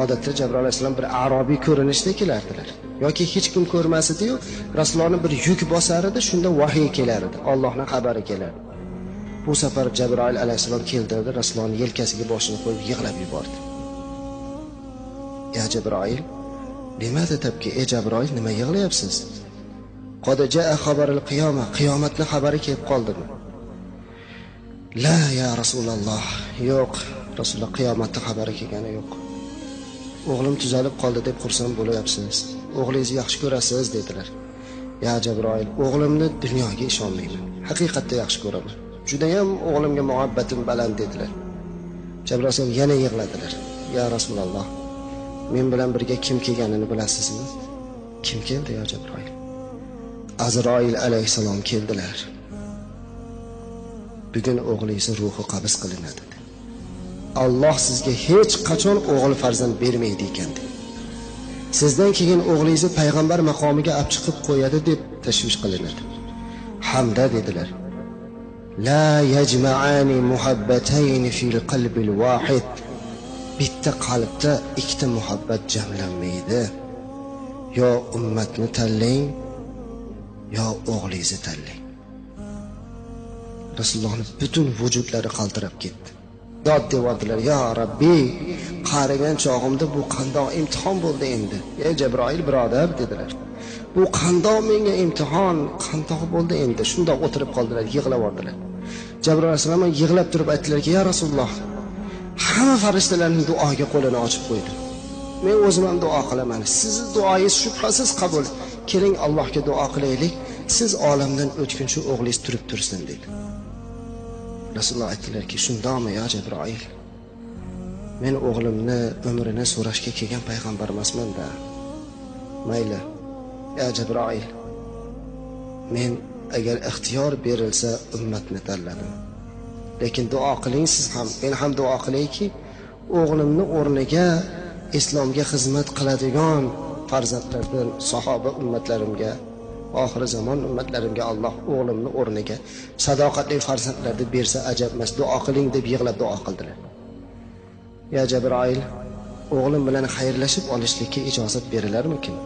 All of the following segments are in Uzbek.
odatda Jabroil alayhissalom bir arobiy ko'rinishda kelardilar. Yoki hech kim ko'rmas edi-yu, Rasulullohni bir yuk bosar edi, shunda vahiy kelar edi, Allohning xabari kelardi. Bu safar Jabroil alayhissalom keldi, Rasulullohning yelkasiga boshini qo'yib yig'lab yubordi. Ya Jabroil, limada tabki? Ey Jabroil, nima yig'layapsiz? Qad jaa xabarul qiyoma, qiyomatning xabari kelib qoldimi? La ya Rasululloh, yo'q, Rasululloh qiyomatning xabari kelgani yo'q. O'g'lim tuzalib qoldi deb xursand bo'lyapsiz. O'g'lingizni yaxshi ko'rasiz dedilar. Ya Jabroil, o'g'limni dunyoga ishonmayman. Haqiqatda yaxshi ko'raman. Juda ham o'g'limga muhabbatim baland dedilar. Jabroil yana yig'ladilar. Ya Rasululloh, men bilan birga kim kelganini bilasizmi? Kim keldi ya Jabroil? Azroil alayhissalom keldilar. Bugun o'g'lingiz ruhi qabz qilinadi. Alloh sizga hech qachon o'g'il farzand bermaydi ekan. Sizdan keyin o'g'lingizni payg'ambar maqomiga olib chiqib qo'yadi deb tashvish qilinadi. Hamda dedilar. La yajma'ani muhabbatayn fil qalbil wahid. Bitta qalbda ikkita muhabbat jamlanmaydi. Yo ummatni tanlang, yo o'g'lingizni tanlang. Rasulullohning butun vujudlari qaltirab ketdi. Dod devordilar, ya Rabbiy, qarigan chog'imda bu qandoq imtihon bo'ldi endi. Ey Jabroil birodar dedilar. Bu qandoq menga imtihon, qandoq bo'ldi endi. Shundoq o'tirib qoldilar, yig'lab vordilar. Jabroil alayhisalom yig'lab turib aytdilarki, ya Rasululloh, hamma farishtalarning duoga qo'lini ochib qo'ydi. Men o'zim ham duo qilaman. Sizning duoyingiz shubhasiz qabul. Keling Allohga duo qilaylik. Siz olamdan o'tguncha o'g'lingiz turib tursin dedi. Rasululloh aytdilarki, shundaqmi ya Jabroil? Men o'g'limni umrini so'rashga kelgan payg'ambar emasman-da. Mayli. Ya Jabroil, men agar ixtiyor berilsa ummatni tanladim. Lekin duo qiling siz ham, men ham duo qilayki, o'g'limni o'rniga islomga xizmat qiladigan farzandlardan sahoba ummatlarimga, oxir zamon ummatlarimga Alloh o'g'limni o'rniga sadoqatli farzandlarni bersa ajab emas. Duo qiling deb yig'lab duo qildilar. Ya Jabroil, o'g'lim bilan xayrlashib olishlikka ijozat berilarmikin?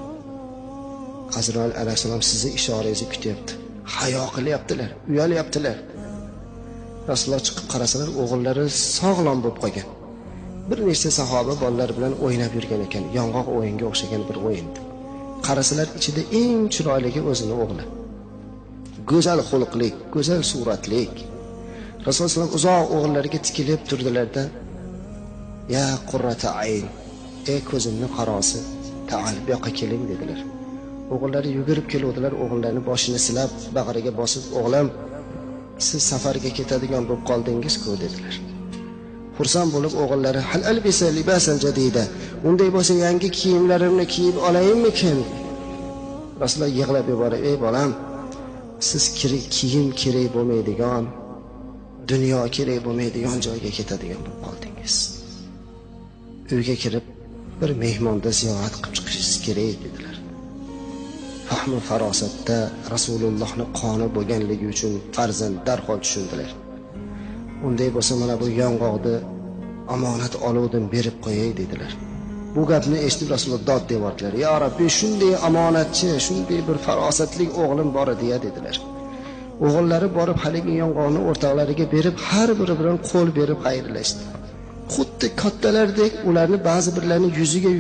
Azroil alayhissalom sizni ishorangizni kutyapti. Hayo qilyaptilar, uyalyaptilar. Rasululloh chiqib qarasalar, o'g'illari sog'lom bo'lib qolgan. Bir nechta sahoba bolalar bilan o'ynab yurgan ekan, yong'oq o'yinga o'xshagan bir o'yindi. Qarasalar ichida eng chiroyligi o'zini o'g'li. Go'zal xulqlik, go'zal suratlik. Rasululloh sollallohu alayhi vasallam uzoq o'g'illariga tikilib turdilarda, "Ya qurrata ayn, ey ko'zimning qarosi, ta'al bu yoqqa keling" dedilar. O'g'illari yugurib keluvdilar, o'g'illarini boshini silab, bag'riga bosib, "O'g'lim, siz safarga ketadigan bo'lib qoldingiz-ku" dedilar. Xursand bo'lib o'g'illari, "Hal albisa libasan jadida, unday bo'lsa yangi kiyimlarimni kiyib olayimmikin?" Rasululloh yig'lab yuborib, "Ey bolam, siz kiyim kerak bo'lmaydigan, dunyo kerak bo'lmaydigan joyga ketadigan bo'lib qoldingiz. Uyga kirib bir mehmonda ziyorat qilib chiqishingiz kerak" dedilar. Fahmi farosatda Rasulullohning qoni bo'lganligi uchun farzand darhol tushundilar. Unday bo'lsa mana bu yong'oqni omonat oluvdim berib qo'yay dedilar. Bu gapni eshitib Rasululloh dod devordilar. "Ya Rabbi, shunday omonatchi, shunday bir farosatli o'g'lim bor edi" dedilar. O'g'illari borib haligi yong'oqni o'rtoqlariga berib, har biri bilan qo'l berib xayrlashdi. Xuddi kattalardek ularni ba'zi birlarning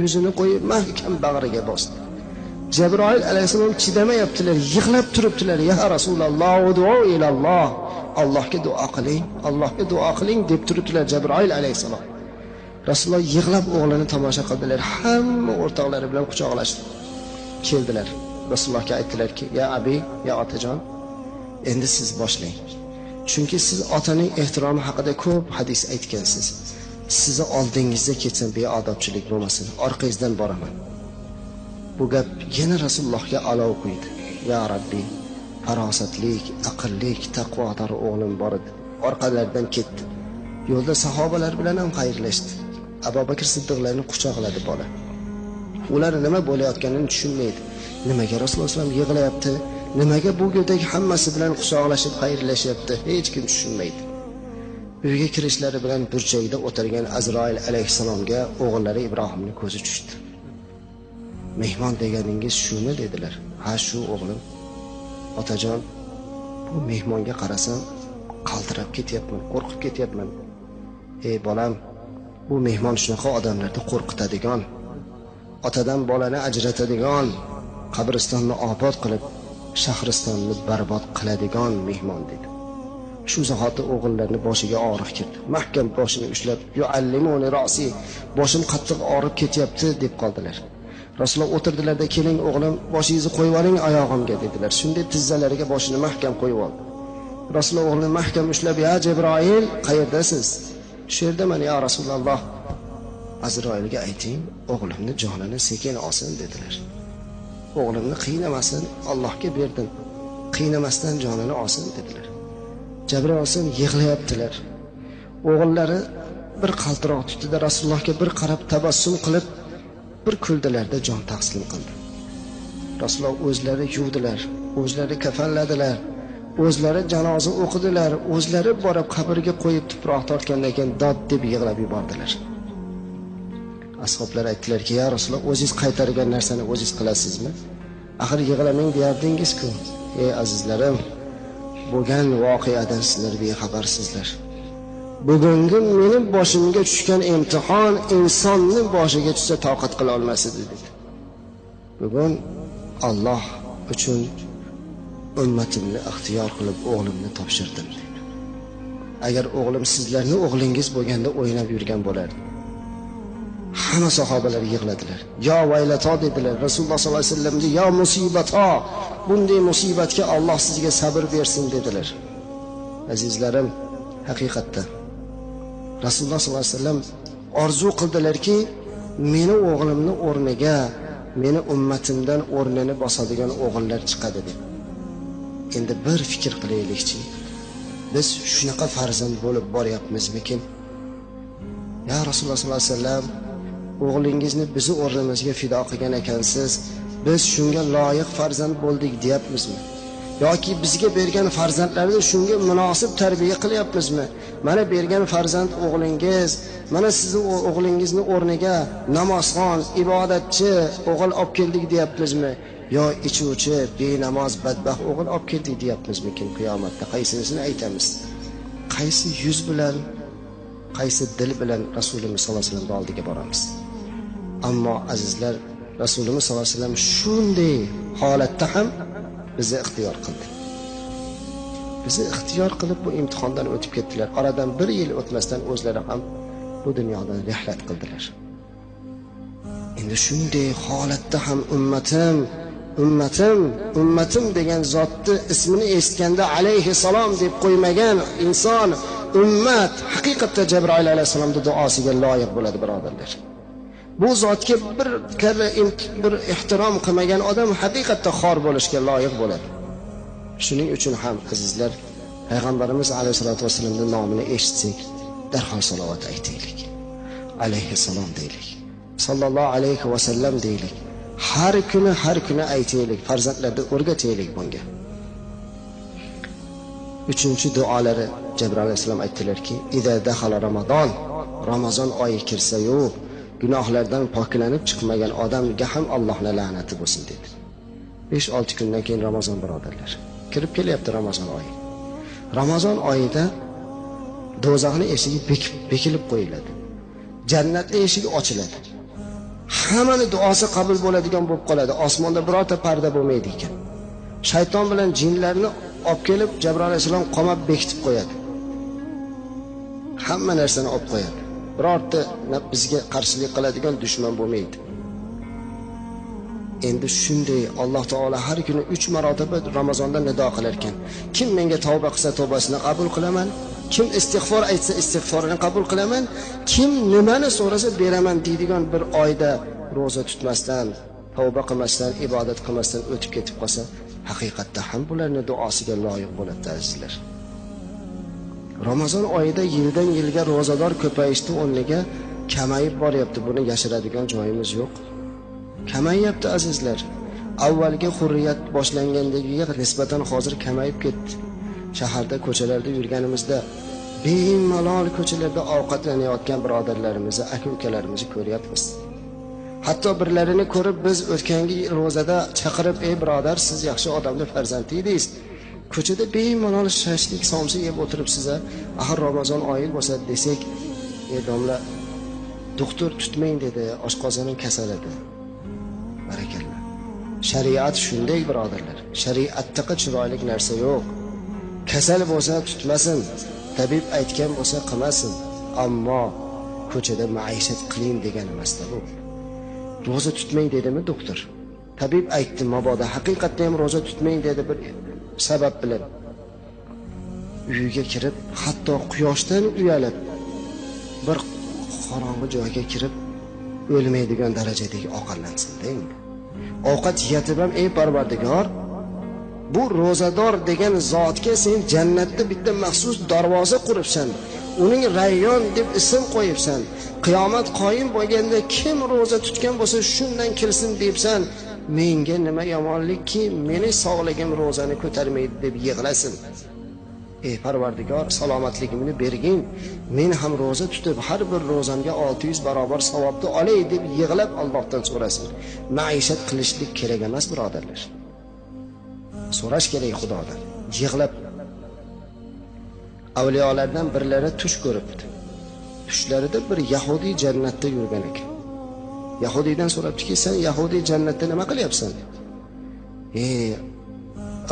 yuzini qo'yib mahkam bag'riga bosdi. Jabroil alayhissalom chidamayaptilar, yig'lab turibdilar. "Ya Rasululloh, duo ilalloh, Allohga duo qiling, Allohga duo qiling" deb turibdilar Jabroil alayhissalom. Rasululloh yig'lab o'g'lini tomosha qildilar. Hamma o'rtoqlari bilan quchoqlashdi. Keldilar. Rasulullohga aytdilarki, "Ya abi, ya otajon, endi siz boshlang. Chunki siz otaning ehtiromi haqida ko'p hadis aytgansiz. Sizni oldingizda ketsam beodobchilik bo'lmasin, orqangizdan boraman." Bu gap yana Rasulullohga olov quydi. "Ya Rabbi, farosatlik, aqllik, taqvodor o'g'lim bor edi." Orqalaridan ketdi. Yo'lda sahobalar bilan ham xayrlashdi. Abu Bakr Siddiqlarni quchoqladi bola. Ular nima bo'layotganini tushunmaydi. Nimaga Rasululloh sollallohu alayhi vasallam yig'layapti? Nimaga bu yo'ldagi hammasi bilan quchoqlashib xayrlashyapti? Hech kim tushunmaydi. Uyga kirishlari bilan burchakda o'tirgan Azroil alayhissalomga o'g'illari Ibrohimning ko'zi tushdi. Mehmon deganingiz shuni dedilar. Ha, shu o'g'lim. Otajon, bu mehmonga qarasam qaltirab ketyapman, qo'rqib ketyapman. Ey bolam, bu mehmon shunaqa odamlarni qo'rqitadigan, otadan bolani ajratadigan, qabristonni obod qilib, shahristonni barbod qiladigan mehmon dedi. Shu zahoti o'g'illarning boshiga og'riq kirdi. Mahkam boshini ushlab, "Yuallimuni ra'si", boshim qattiq og'rib ketyapti deb qoldilar. Rasululloh o'tirdilarda, "Keling o'g'lim, boshingizni qo'yib oling oyog'imga" dedilar. Shunday tizzalariga boshini mahkam qo'yib oldi. Rasululloh o'g'lini mahkam ushlab, "Ya Jibroil, qayerdasiz?" "Shu yerdaman ya Rasululloh." "Azroilga ayting, o'g'limni jonini sekin olsin" dedilar. "O'g'limni qiynamasin, Allohga berdim. Qiynamasdan jonini olsin" dedilar. Jabroil olsin yig'layaptilar. O'g'illari bir qaltiroq tutdi-da Rasulullohga bir qarab tabassum qilib bir kuldilarda jon taslim qildi. Rasululloh o'zlari yuvdilar, o'zlari kafanladilar, o'zlari janoza o'qidilar, o'zlari borib qabrga qo'yib tuproq tortgandan keyin dod deb yig'lab yubordilar. Ashoblar aytdilarki, "Ya Rasululloh, o'zingiz qaytargan narsani o'zingiz qilasizmi? Axir yig'lamang deyardingiz-ku." Ey azizlarim, bo'lgan voqeadan sizlar bexabarsizlar. Bugungi mening boshimga tushgan imtihon insonning boshiga tushsa toqat qila olmas edi dedi. Bugun Alloh uchun ummatimni ixtiyor qilib o'g'limni topshirdim dedi. Agar o'g'lim sizlarning o'g'lingiz bo'lganda o'ynab yurgan bo'lardi. Hamma sahobalar yig'ladilar. "Yo vaylato" dedilar. Rasululloh sollallohu alayhi vasallamga "Yo musibato, bunday musibatga Alloh sizga sabr bersin" dedilar. Azizlarim, haqiqatda Rasululloh sollallohu alayhi vasallam orzu qildilarki, meni o'g'limni o'rniga, meni ummatimdan o'rnini bosadigan o'g'illar chiqadi deb. Endi bir fikr qilaylikchi. Biz shunaqa farzand bo'lib boryapmizmikin? Ya Rasululloh sollallohu alayhi vasallam, o'g'lingizni bizni o'rnimizga fido qilgan ekansiz, biz shunga loyiq farzand bo'ldik deyapmizmi? Yoki bizga bergan farzandlarni shunga munosib tarbiya qilyapmizmi? Mana bergan farzand o'g'lingiz, mana sizning o'g'lingizni o'rniga namozxon, ibodatchi o'g'il olib keldik deyapmizmi? Yo ichuvchi, benamoz, badbaxt o'g'il olib keldik deyapmizmikin qiyomatda? Qaysinisini aytamiz? Qaysi yuz bilan, qaysi dil bilan Rasululloh sollallohu alayhi vasallam oldiga boramiz? Ammo azizlar, Rasululloh sollallohu alayhi vasallam shunday holatda ham bizni ixtiyor qildi. Bizni ixtiyor qilib bu imtihondan o'tib ketdilar. Oradan bir yil o'tmasdan o'zlari ham bu dunyodan rihlat qildilar. Endi shunday holatda ham ummatim degan zotni ismini eshitganda alayhissalom deb qo'ymagan inson, ummat haqiqatda Jabroil alayhissalomning duosiga loyiq bo'ladi, birodarlar. Bu zotga bir karra bir ehtirom qilmagan odam haqiqatda xor bo'lishga loyiq bo'ladi. Shuning uchun ham azizlar, payg'ambarimiz alayhisolatu vasallamning nomini eshitsak, darhol salovat aytaylik. Alayhissalom deylik. Sallallohu alayhi vasallam deylik. Har kuni aytaylik, farzandlarga o'rgataylik bunga. 3-duolari Jabroil alayhissalom aytdilarki, "Ida dahala Ramazon oyi kirsa-yu, gunohlardan poklanib chiqmagan odamga ham Allohning la'nati bo'lsin" dedi. 5-6 kundan keyin Ramazon, birodarlar. Kirib kelyapti Ramazon oyi. Ramazon oyida do'zaxning eshigi bekilib qo'yiladi. Jannatning eshigi ochiladi. Hammaning duosi qabul bo'ladigan bo'lib qoladi. Osmonda birorta parda bo'lmaydi ekan. Shayton bilan jinlarni olib kelib Jabroil alayhisalom qamab bekitib qo'yadi. Hamma narsani olib qo'yadi. Birorta bizga qarshilik qiladigan dushman bo'lmaydi. Endi shunday Alloh taolo har kuni 3 marotaba Ramazonda nido qilar ekan. Kim menga tavba qilsa tavbasini qabul qilaman, kim istig'for aytsa istig'forini qabul qilaman, kim nimani so'rasa beraman deydigan bir oyda roza tutmasdan, tavba qilmasdan, ibodat qilmasdan o'tib ketib qolsa, haqiqatda ham bularning duosiga loyiq bo'ladi azizlar. Ramazon oyida yildan yilga rozador ko'payishdi, o'rniga kamayib boryapti. Buni yashiradigan joyimiz yo'q. Kamayyapti azizlar. Avvalgi hurriyat boshlangandagiga nisbatan hozir kamayib ketdi. Shaharda, ko'chalarda yurganimizda bemalol ko'chalarda ovqatlanayotgan birodarlarimizni, aka-ukalarimizni ko'ryapmiz. Hatto birlarini ko'rib biz o'tgangi ro'zada chaqirib, "Ey birodar, siz yaxshi odamning farzandi edingiz. Ko'chada bemalol shashlik somsa yeb o'tiribsiz, axir Ramazon oyi bo'lsa" desak, "Ey domla, doktor tutmang" dedi, "oshqozonim kasal edi." Barakalloh. Shariat shunday birodarlar. Shariatda chiroyli narsa yo'q. Kasal bo'lsa tutmasin, tabib aytgan bo'lsa qilmasin, ammo ko'chada maishat qiling degan emasda bu. Roza tutmang dedimi doktor? Tabib aytdi, mabodo haqiqatda ham roza tutmang dedi bir sabab bilan. Uyiga kirib, hatto quyoshdan uyalib, bir qorong'i joyga kirib o'lmaydigan darajadagi ovqatlansin endi. Ovqat yetib ham, "Ey Parvardigor, bu rozador degan zotga sen jannatda bitta maxsus darvoza quribsan. Uning Rayyon deb ism qo'yibsan. Qiyomat qoyim bo'lganda kim roza tutgan bo'lsa shundan kirsin debsan. Menga nima yomonlikki, meni sog'ligim rozani ko'tarmaydi" deb yig'lasin. "Ey Parvardigor, salomatligimni bergin. Men ham roza tutib, har bir rozamga 600 barobar savobni olay" deb yig'lab Allohdan so'rasin. Maishat qilishlik kerak emas, birodarlar. So'rash kerak Xudodan. Yig'lab. Avliyolardan birlari tush ko'ribdi. Tushlarida bir Yahudi jannatda yurgan ekan. Yahudiydan so'rabdiki, "Sen Yahudi jannatda nima qilyapsan?" "Ey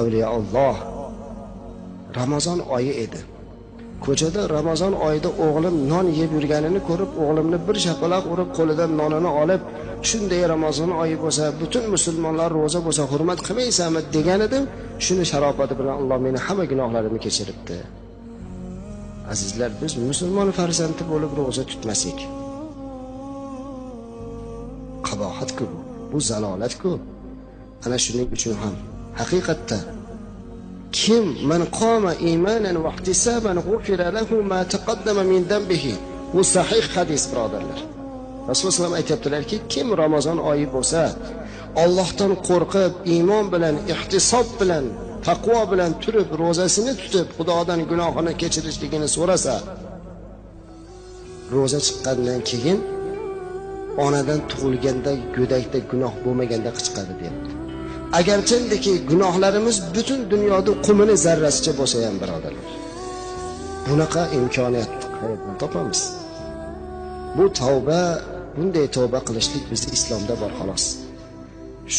avliyo Alloh, Ramazon oyi edi. Ko'chada Ramazon oyida o'g'lim non yeb yurganini ko'rib, o'g'limni bir shapaloq urib, qo'lidan nonini olib, shunday Ramazon oyi bo'lsa, butun musulmonlar roza bo'lsa hurmat qilmaysanmi degan edim. Shuni sharofati bilan Alloh meni hamma gunohlarimni kechiribdi." Azizlar, biz musulmon farzandi bo'lib roza tutmasak, qabohat-ku bu. Bu zalolat-ku. Ana shuning uchun ham haqiqatda kim man qoma imanan va ihtisaban g'ufira lahu ma taqaddama min dambihi. Bu sahih hadis, birodarlar. Rasululloh sollallohu alayhi vasallam aytibdilarki, kim Ramazon oyi bo'lsa, Allohdan qo'rqib, iymon bilan, ihtisob bilan, taqvo bilan turib, rozasini tutib, Xudodan gunohini kechirishligini so'rasa, roza chiqqandan keyin onadan tug'ilganda go'dakda gunoh bo'lmaganda chiqadi deyapti. Agarchindiki gunohlarimiz butun dunyoda qumini zarrasicha bo'lsa ham, birodarlar, bunaqa imkoniyat qayerdan topamiz? Bu tavba, bunday tavba qilishlik bizning islomda bor xolos.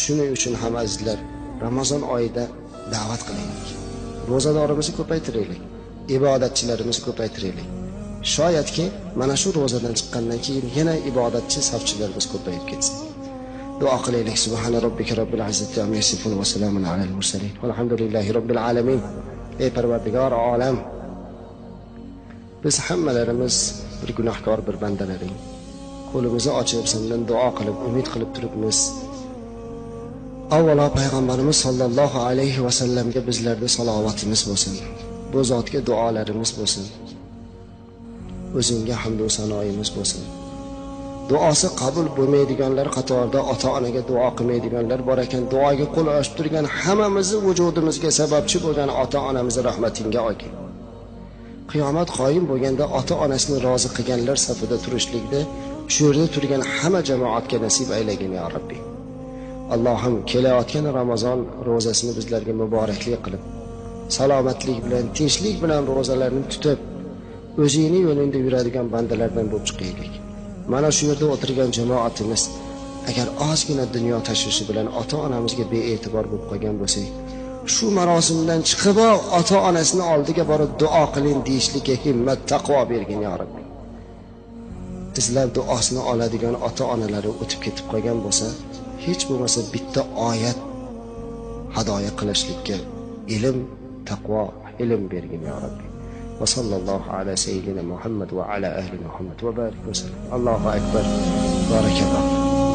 Shuning uchun ham azizlar, Ramazon oyida da'vat qilaylik. Ro'zadorimizni ko'paytiraylik, ibodatchilarimizni ko'paytiraylik. Shoyatki mana shu ro'zadan chiqqandan keyin yana ibodatchi safchilarimiz ko'payib ketsin. Duo qilaylik. Subhana robbika robbil izzati amma yasifun va salamun alal mursalin. Alhamdulillahi robbil alamin. Ey Parvardigor olam, biz hammalarimiz bir gunohkor, bir bandalaring. Qo'limizni ochib sendan duo qilib, umid qilib turibmiz. Avvalo payg'ambarimiz sollallohu alayhi va sallamga bizlarda salovatimiz bo'lsin. Bu zotga duolarimiz bo'lsin. O'zingga hamd va sanoyimiz bo'lsin. Duosi qabul bo'lmaydiganlar qatorida ota-onaga duo qilmaydiganlar bor ekan. Duoga qo'l ochib turgan hammamizni vujudimizga sababchi bo'lgan ota-onamizni rahmatingga olgin. Qiyomat qoyim bo'lganda ota-onasini rozi qilganlar safida turishlikda shu yerda turgan hamma jamoatga nasib aylagin ya Rabbi. Allohim, kelayotgan Ramazon ro'zasini bizlarga muboraklik qilib, salomatlik bilan, tinchlik bilan ro'zalarni tutib, o'zingning yo'lingda yuradigan bandalardan bo'lib chiqaylik. Mana shu yerda o'tirgan jamoatimiz agar ozgina dunyo tashvishi bilan ota-onamizga bee'tibor bo'lib qolgan bo'lsak, shu marosimdan chiqib ota-onasini oldiga borib duo qiling deyishlikka himmat, taqvo bergin ya Rabbi. Sizlar duosini oladigan ota-onalari o'tib ketib qolgan bo'lsa, hech bo'lmasa bitta oyat hadoya qilishlikka ilm, taqvo, ilm bergin ya Rabbi. Va sallallohu ala sayyidina Muhammad va ala ahli Muhammad va barik va sallam. Allohu akbar. Barakalloh.